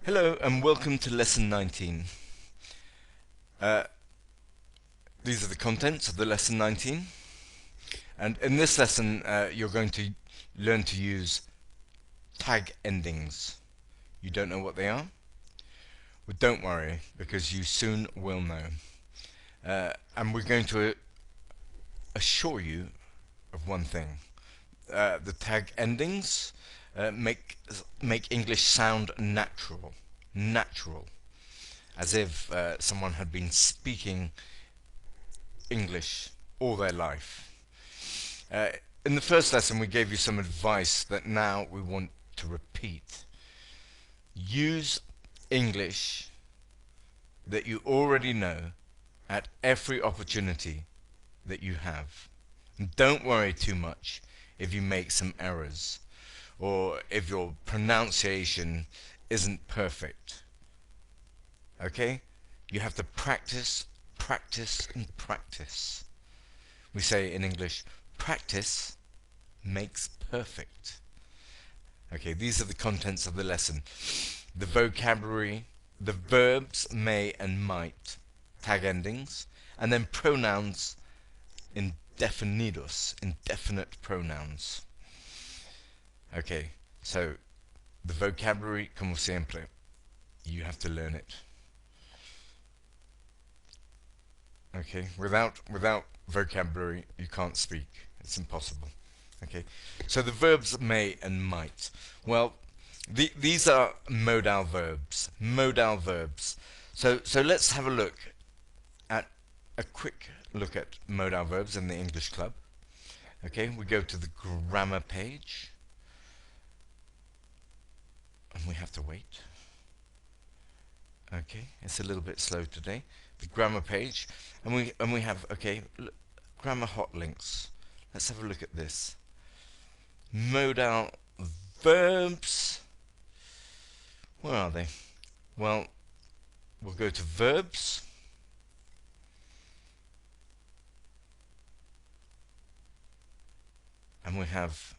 Hello and welcome to lesson 19. Uh, these are the contents of the lesson 19, and in this lesson you're going to learn to use tag endings. You don't know what they are? Well, don't worry, because you soon will know. And we're going to assure you of one thing. The tag endings make English sound natural, as if someone had been speaking English all their life. Uh, in the first lesson, we gave you some advice that now we want to repeat. Use English that you already know at every opportunity that you have. And don't worry too much if you make some errors or if your pronunciation isn't perfect. Okay? You have to practice, practice, and practice. We say in English, practice makes perfect. Okay, these are the contents of the lesson. The vocabulary, the verbs may and might, tag endings, and then pronouns indefinidos, indefinite pronouns. Okay, so the vocabulary, como siempre, you have to learn it. Okay, without vocabulary, you can't speak. It's impossible. Okay, so the verbs may and might. Well, these are modal verbs. Modal verbs. So let's have a look at a quick look at modal verbs in the English Club. Okay, we go to the grammar page, and we have to wait. Okay, it's a little bit slow today. The grammar page, and we have grammar hot links. Let's have a look at this. Modal verbs. Where are they? Well, we'll go to verbs. And we have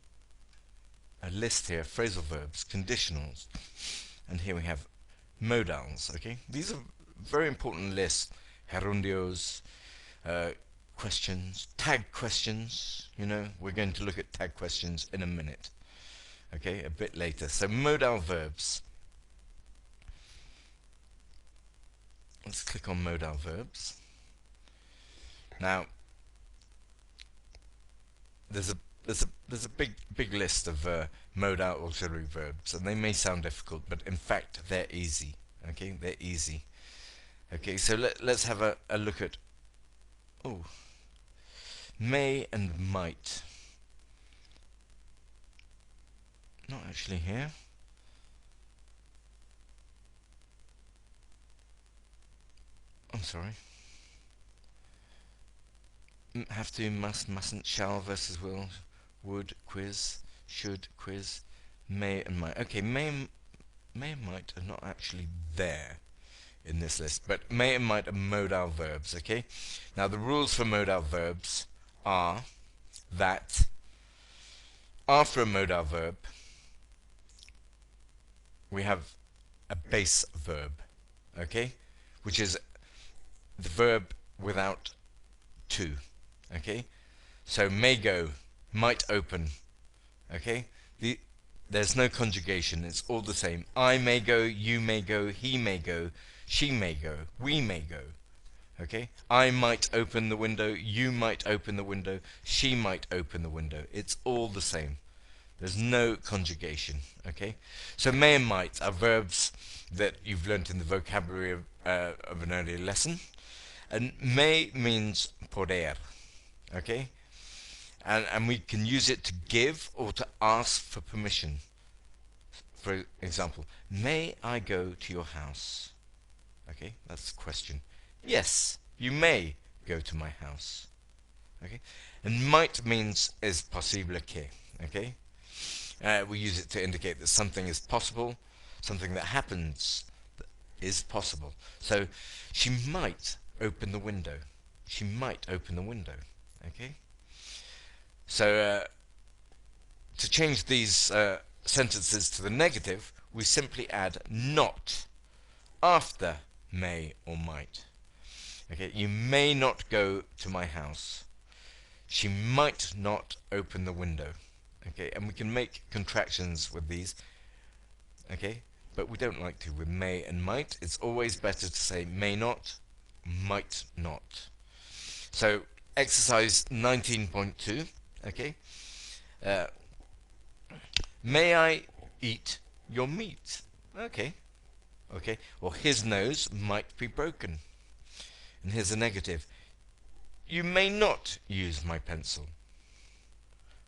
a list here, phrasal verbs, conditionals. And here we have modals, okay? These are very important lists. Gerundios, questions, tag questions, we're going to look at tag questions in a minute. Okay, a bit later. So modal verbs. Let's click on modal verbs. Now, there's a big list of modal auxiliary verbs, and they may sound difficult, but in fact they're easy. Okay, they're easy. Okay, so let's have a look at may and might. Not actually here. I'm sorry. Have to, must, mustn't, shall versus will, would, quiz, should, quiz, may and might. Okay, may and might are not actually there in this list, but may and might are modal verbs, okay? Now the rules for modal verbs are that after a modal verb we have a base verb, okay? Which is the verb without to, okay? So may go, might open, okay? There's no conjugation, it's all the same. I may go, you may go, he may go, she may go, we may go. Okay? I might open the window, you might open the window, she might open the window. It's all the same. There's no conjugation. Okay? So may and might are verbs that you've learnt in the vocabulary of an earlier lesson. And may means poder. Okay? And we can use it to give or to ask for permission. For example, may I go to your house? Okay, that's the question. Yes, you may go to my house. Okay, and might means is possible que. Okay, we use it to indicate that something is possible, something that happens is possible. So she might open the window. She might open the window. Okay. So to change these sentences to the negative, we simply add not after may or might. Okay, you may not go to my house. She might not open the window. Okay, and we can make contractions with these. Okay, but we don't like to with may and might. It's always better to say may not, might not. So exercise 19.2. Okay, uh, may I eat your meat? Okay, okay. Or his nose might be broken. And here's a negative. You may not use my pencil.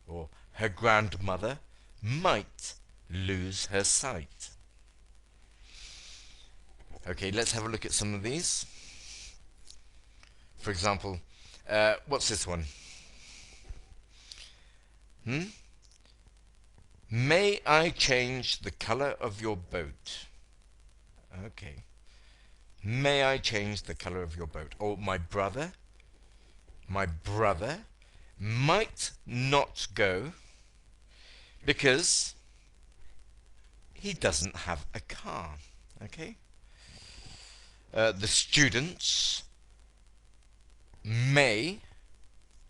Or her grandmother might lose her sight. Okay, let's have a look at some of these. For example, what's this one? May I change the color of your boat? Okay. May I change the color of your boat? Or my brother might not go because he doesn't have a car. Okay. The students may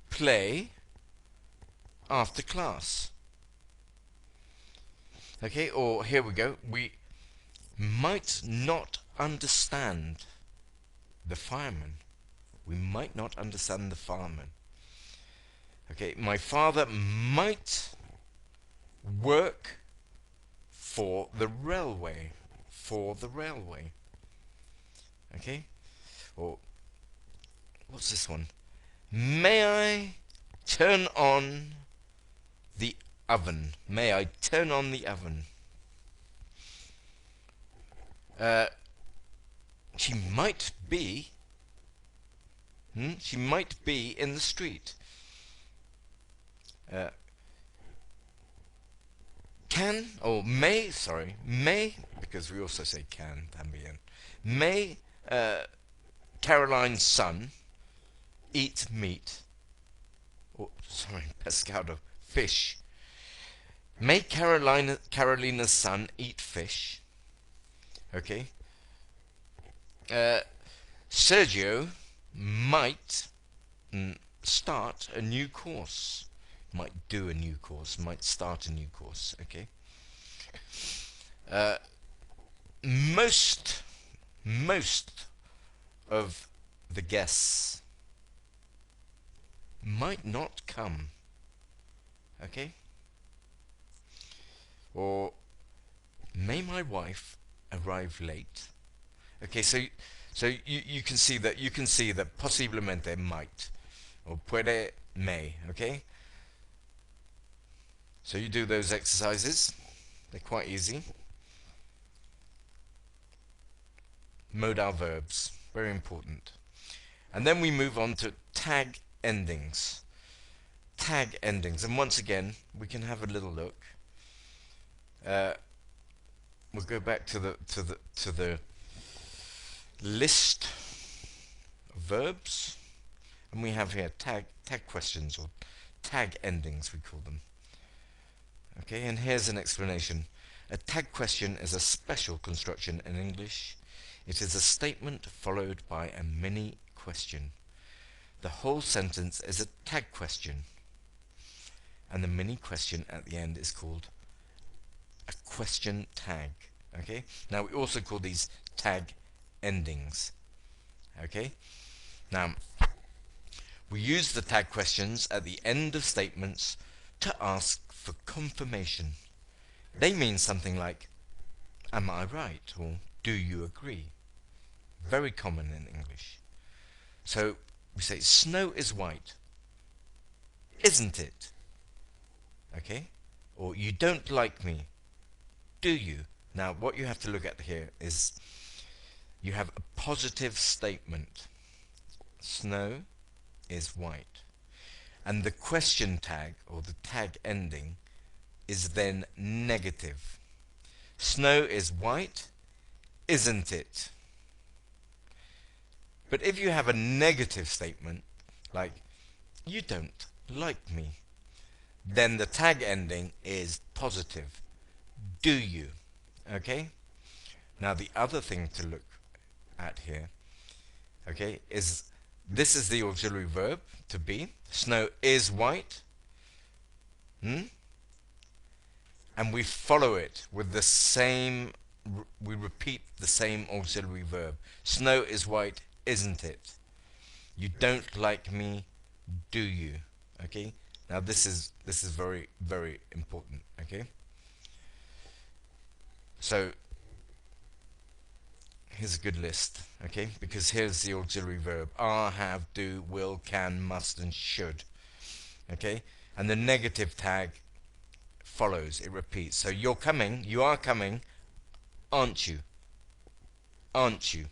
play after class. Okay, or here we go. We might not understand the fireman. We might not understand the fireman. Okay, my father might work for the railway. For the railway. Okay, or what's this one? May I turn on the oven? May I turn on the oven? She might be. She might be in the street. Can or may? Sorry, may, because we also say can también. May Caroline's son eat meat? Oh, sorry, pescado, fish. May Carolina's son eat fish? Okay. Sergio might start a new course. Might do a new course. Might start a new course. Okay. Most of the guests might not come. Okay. Or may my wife arrive late? Okay, so you can see that posiblemente might or puede may. Okay, so you do those exercises. They're quite easy. Modal verbs, very important. And then we move on to tag endings. Tag endings, and once again we can have a little look. We'll go back to the list of verbs, and we have here tag questions, or tag endings we call them. Okay, and here's an explanation. A tag question is a special construction in English. It is a statement followed by a mini question. The whole sentence is a tag question, and the mini question at the end is called a question tag. Okay, now we also call these tag endings. Okay, now we use the tag questions at the end of statements to ask for confirmation. They mean something like, am I right? Or do you agree? Very common in English. So we say, snow is white, isn't it? Okay, or you don't like me, do you? Now what you have to look at here is you have a positive statement. Snow is white. And the question tag, or the tag ending, is then negative. Snow is white, isn't it? But if you have a negative statement, like, you don't like me, then the tag ending is positive. Do you? Okay? Now the other thing to look at here, okay, is this is the auxiliary verb to be. Snow is white. Hmm? And we follow it with the same, we repeat the same auxiliary verb. Snow is white, isn't it? You don't like me, do you? Okay? Now this is very, very important, okay? So here's a good list, okay? Because here's the auxiliary verb. Are, have, do, will, can, must, and should. Okay? And the negative tag follows, it repeats. So you're coming, you are coming, aren't you? Aren't you?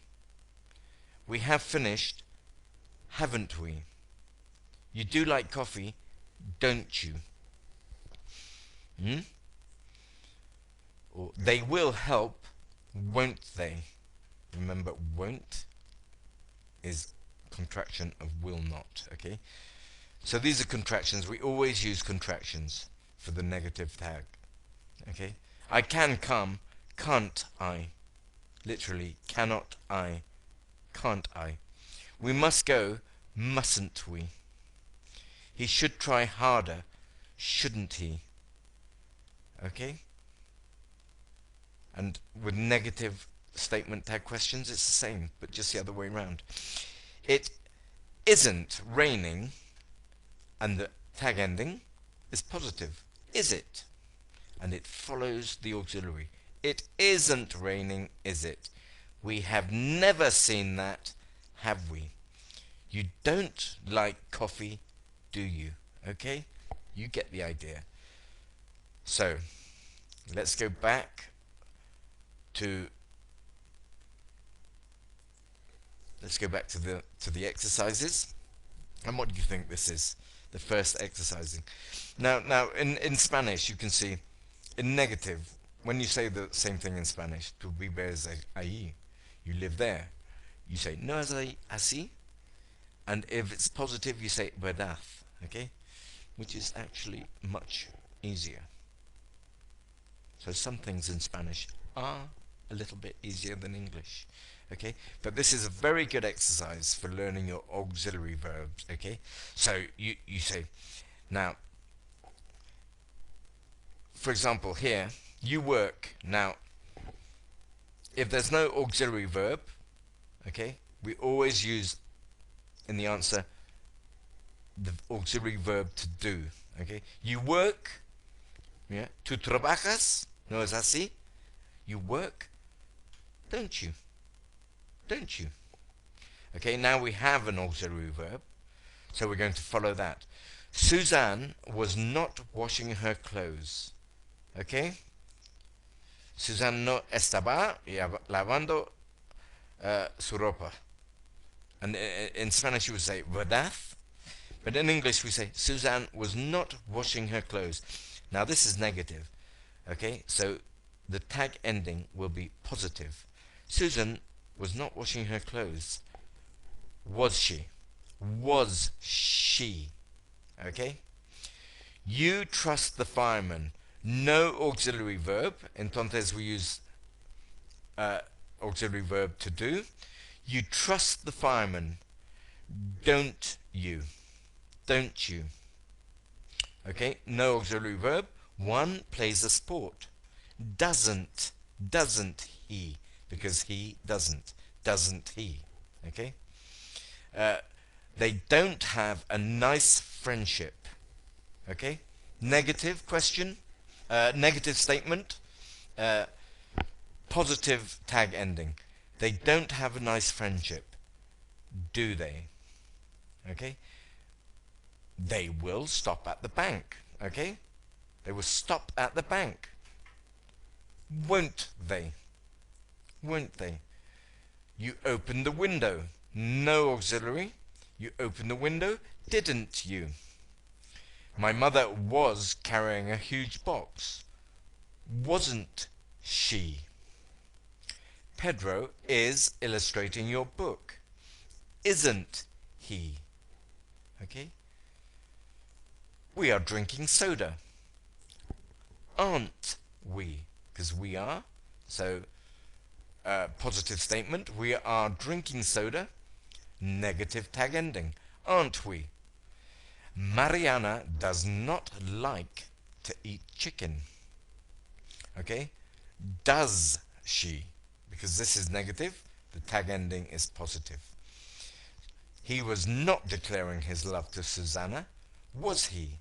We have finished, haven't we? You do like coffee, don't you? Hmm? Or they will help, won't they? Remember, won't is contraction of will not, okay? So these are contractions. We always use contractions for the negative tag, okay? I can come, can't I? Literally, cannot I, can't I? We must go, mustn't we? He should try harder, shouldn't he? Okay? And with negative statement tag questions, it's the same, but just the other way around. It isn't raining, and the tag ending is positive. Is it? And it follows the auxiliary. It isn't raining, is it? We have never seen that, have we? You don't like coffee, do you? Okay? You get the idea. So, let's go back to the exercises. And what do you think this is? The first exercising. Now in Spanish you can see in negative, when you say the same thing in Spanish, tu vives ahí, you live there, you say no es así, and if it's positive you say verdad, okay, which is actually much easier. So some things in Spanish are a little bit easier than English, okay, but this is a very good exercise for learning your auxiliary verbs, okay. So you say, now for example here, you work. Now if there's no auxiliary verb, okay, we always use in the answer the auxiliary verb to do, okay. You work, yeah, tú trabajas, no es así? You work, don't you? Don't you? Okay, now we have an auxiliary verb, so we're going to follow that. Suzanne was not washing her clothes, okay. Suzanne no estaba lavando su ropa. And in Spanish you would say verdad, but in English we say Suzanne was not washing her clothes. Now this is negative, okay, so the tag ending will be positive. Susan was not washing her clothes. Was she? Was she? Okay? You trust the fireman. No auxiliary verb. Entonces we use auxiliary verb to do. You trust the fireman. Don't you? Don't you? Okay? No auxiliary verb. One plays a sport. Doesn't he? Because he doesn't. Doesn't he? Okay? They don't have a nice friendship. Okay? Negative question, negative statement, uh, positive tag ending. They don't have a nice friendship, do they? Okay? They will stop at the bank. Okay? They will stop at the bank. Won't they? Won't they? You open the window. No auxiliary. You open the window, didn't you? My mother was carrying a huge box. Wasn't she? Pedro is illustrating your book. Isn't he? Okay? We are drinking soda. Aren't we? Because we are So, positive statement, we are drinking soda. Negative tag ending, aren't we? Mariana does not like to eat chicken. Okay? Does she? Because this is negative, the tag ending is positive. He was not declaring his love to Susanna, was he?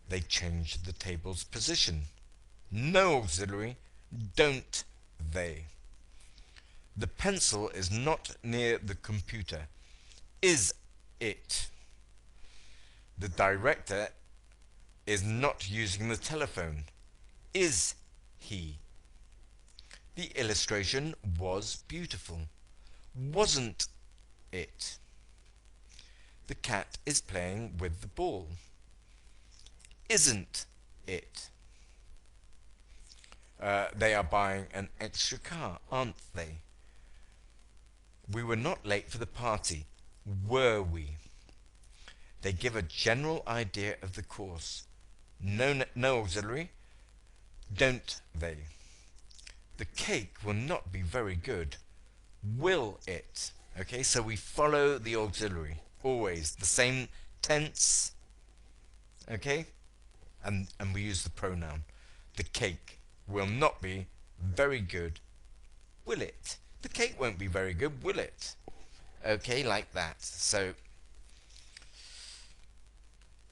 They changed the table's position. No auxiliary, don't they? The pencil is not near the computer. Is it? The director is not using the telephone. Is he? The illustration was beautiful. Wasn't it? The cat is playing with the ball. Isn't it? They are buying an extra car, aren't they? We were not late for the party, were we? They give a general idea of the course. No auxiliary, don't they? The cake will not be very good, will it? Okay, so we follow the auxiliary, always the same tense, okay? And we use the pronoun. The cake will not be very good, will it? The cake won't be very good, will it? Okay, like that. So,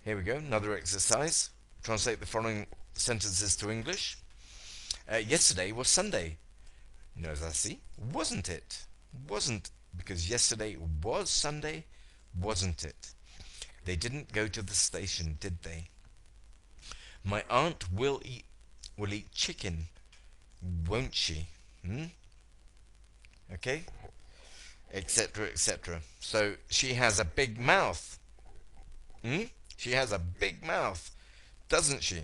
here we go, another exercise. Translate the following sentences to English. Yesterday was Sunday. No es así? Wasn't it? Wasn't, because yesterday was Sunday, wasn't it? They didn't go to the station, did they? My aunt will eat chicken, won't she? Okay? Etc., etc. So she has a big mouth. She has a big mouth, doesn't she?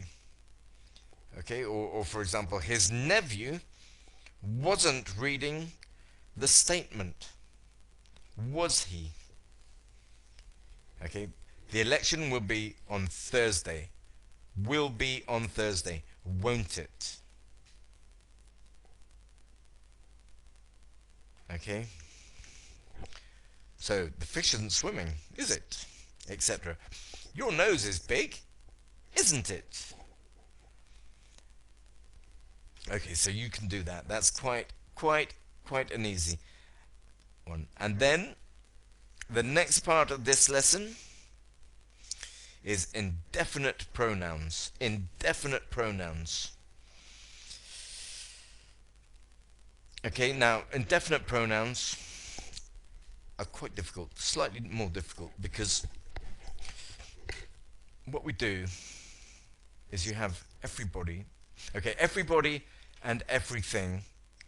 Okay, or for example, his nephew wasn't reading the statement. Was he? Okay, the election will be on Thursday. Will be on Thursday, won't it? Okay, so the fish isn't swimming, is it? Etc. Your nose is big, isn't it? Okay, so you can do that. That's quite an easy one. And then the next part of this lesson is indefinite pronouns. Indefinite pronouns. Okay, now indefinite pronouns are quite difficult, slightly more difficult, because what we do is you have everybody, okay, everybody and everything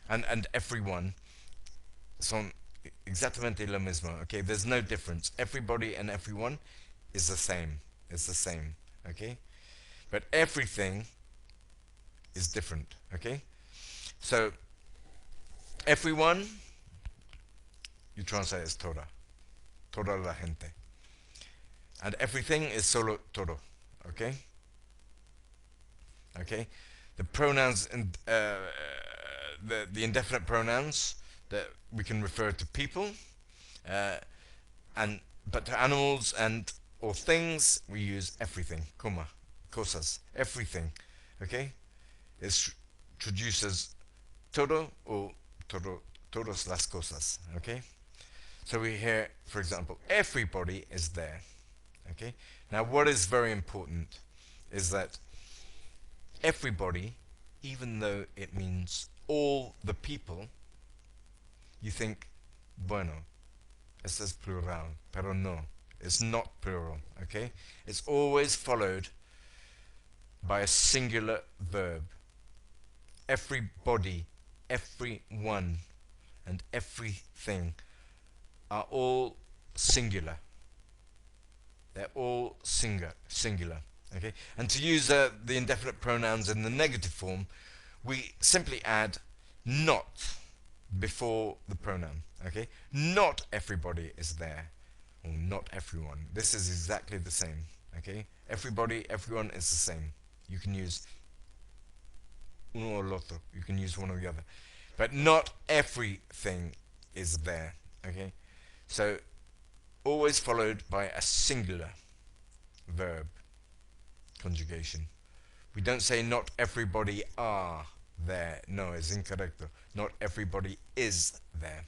and everyone son exactamente lo mismo, okay, there's no difference. Everybody and everyone is the same, it's the same, okay, but everything is different, okay. So everyone, you translate as toda la gente, and everything is solo todo, okay. Okay, the pronouns and the indefinite pronouns that we can refer to people, and but to animals and or things we use everything, como, cosas, everything. Okay, it traduces todo or todas las cosas. Okay, so we hear, for example, everybody is there. Okay, now what is very important is that everybody, even though it means all the people, you think, bueno, esto es plural, pero no, it's not plural, okay? It's always followed by a singular verb. Everybody, everyone, and everything are all singular. They're all singular. Okay? And to use the indefinite pronouns in the negative form, we simply add not before the pronoun. Okay? Not everybody is there, or not everyone. This is exactly the same. Okay? Everybody, everyone is the same. You can use uno o el otro. You can use one or the other. But not everything is there. Okay? So always followed by a singular verb conjugation. We don't say not everybody are there. No, it's incorrecto. Not everybody is there.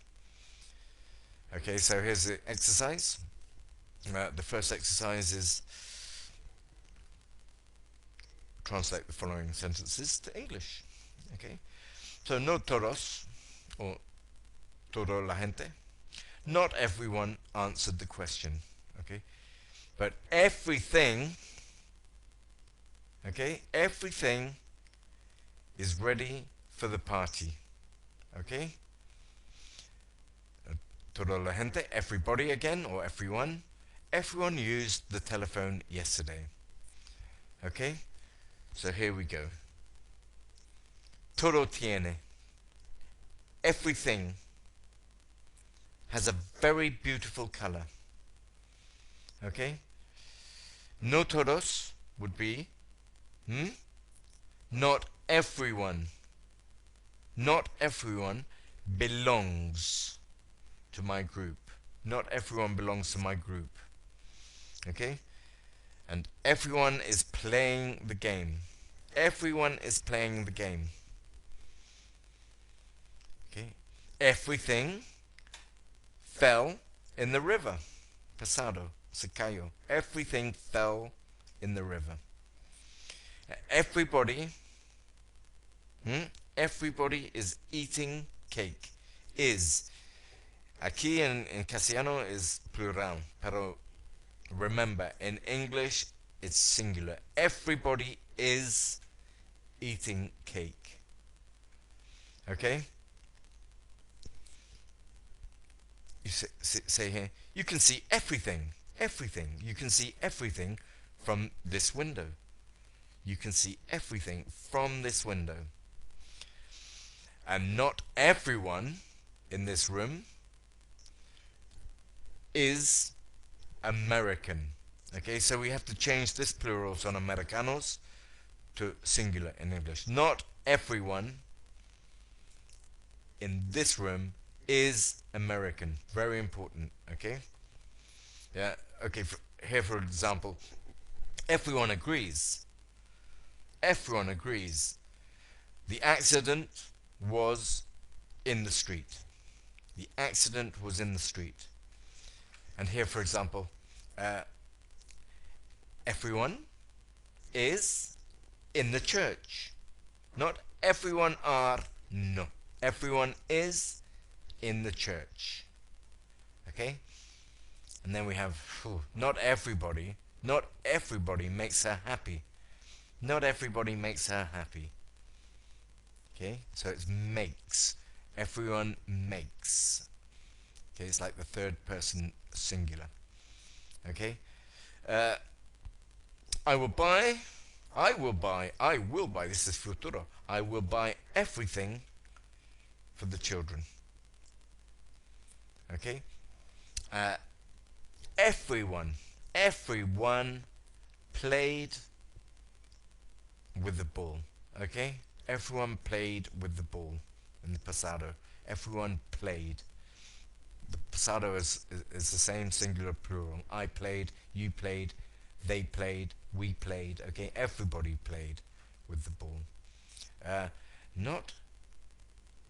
Okay, so here's the exercise. The first exercise is translate the following sentences to English. Okay, so no todos, or todo la gente. Not everyone answered the question. Okay, but everything. Okay, everything is ready for the party. Okay, toda la gente, everybody again, or everyone. Everyone used the telephone yesterday. Okay, so here we go. Todo tiene. Everything has a very beautiful color. Okay? No todos would be not everyone. Not everyone belongs to my group. Not everyone belongs to my group. Okay? And everyone is playing the game. Everyone is playing the game. Okay? Everything fell in the river. Pasado, se cayó. Everything fell in the river. Everybody, everybody is eating cake. Is. Aquí en castellano is plural, pero remember, in English it's singular. Everybody is eating cake. Okay? You say here, you can see everything. Everything. You can see everything from this window. You can see everything from this window. And not everyone in this room is American. Okay, so we have to change this plural son americanos to singular in English. Not everyone in this room is American. Very important. Okay. Yeah. Okay. Here, for example, everyone agrees. Everyone agrees. The accident was in the street. The accident was in the street. And here, for example, everyone is in the church. Not everyone are, no. Everyone is in the church. Okay? And then we have, not everybody. Not everybody makes her happy. Not everybody makes her happy. Okay? So it's makes. Everyone makes. Okay, it's like the third person singular. Okay? I will buy, this is futuro. I will buy everything for the children. Okay? Everyone played with the ball. Okay? Everyone played with the ball in the pasado. Everyone played. The pasado is the same singular plural. I played, you played, they played, we played. Okay? Everybody played with the ball. Not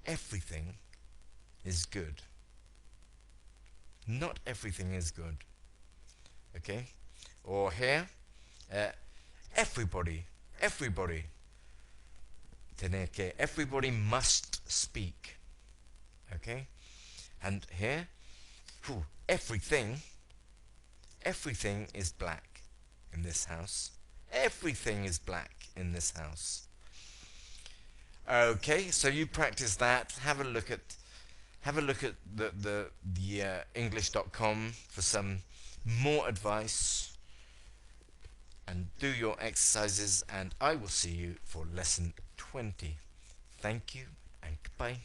everything is good. Not everything is good. Okay? Or here, everybody, tener que, everybody must speak. Okay? And here, everything is black in this house. Everything is black in this house. Okay, so you practice that. Have a look at the English.com for some more advice, and do your exercises, and I will see you for lesson 20. Thank you and goodbye.